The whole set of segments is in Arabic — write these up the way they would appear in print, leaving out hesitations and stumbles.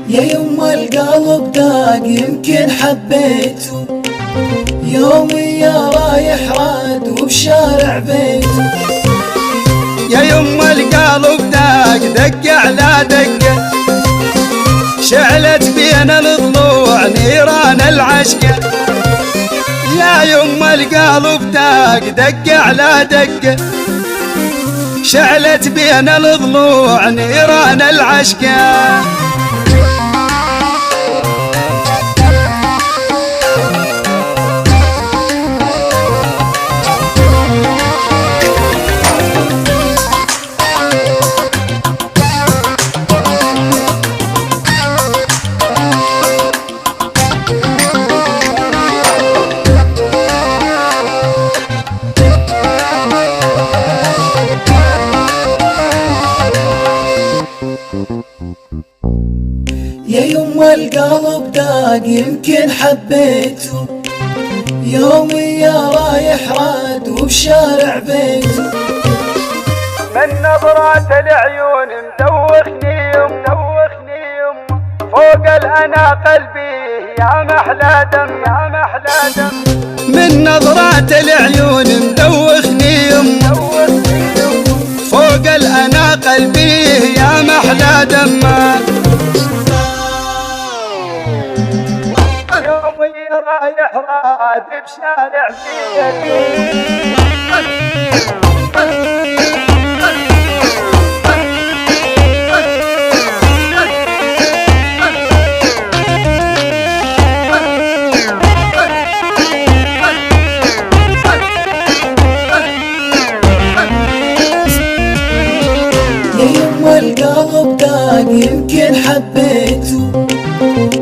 يا يما القلب داق يمكن حبيته يومي يا رايح راد وبشارع بيته. يا يما القلب داق دق على دقه، شعلت بين الضلوع نيران العشقه. يا يما القلب داق دق على دقه، شعلت بين الضلوع نيران العشقه. يا يما القلب داق يمكن حبيته يومي يا رايح راد وبشارع بيته. من نظرات العيون مدوخني فوق الأنا قلبي يا محلى دم يا محلى دم. من نظرات العيون مدوخني فوق الأنا قلبي يا محلى دم. يومي رايح راد بشارع بيتي. القلب داق يمكن حبيته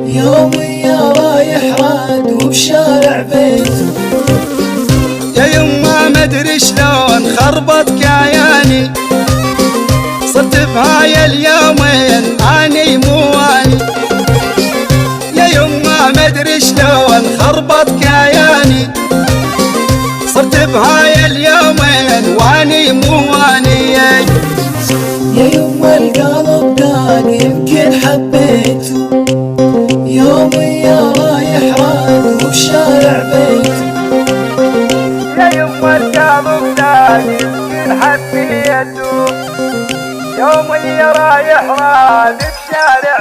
يومي يا رايح راد وبشارع بيته. يا يما مدري شلون خربط كياني، صرت بهاي اليومين اني مواني. يا يما مدري شلون خربط كياني، صرت بهاي اليومين واني مواني. يا يما القلب داق يمكن حبيته يومي يا رايح راد وبشارع بيته. يا يما القلب داق يمكن حبيته يومي يا رايح راد بشارع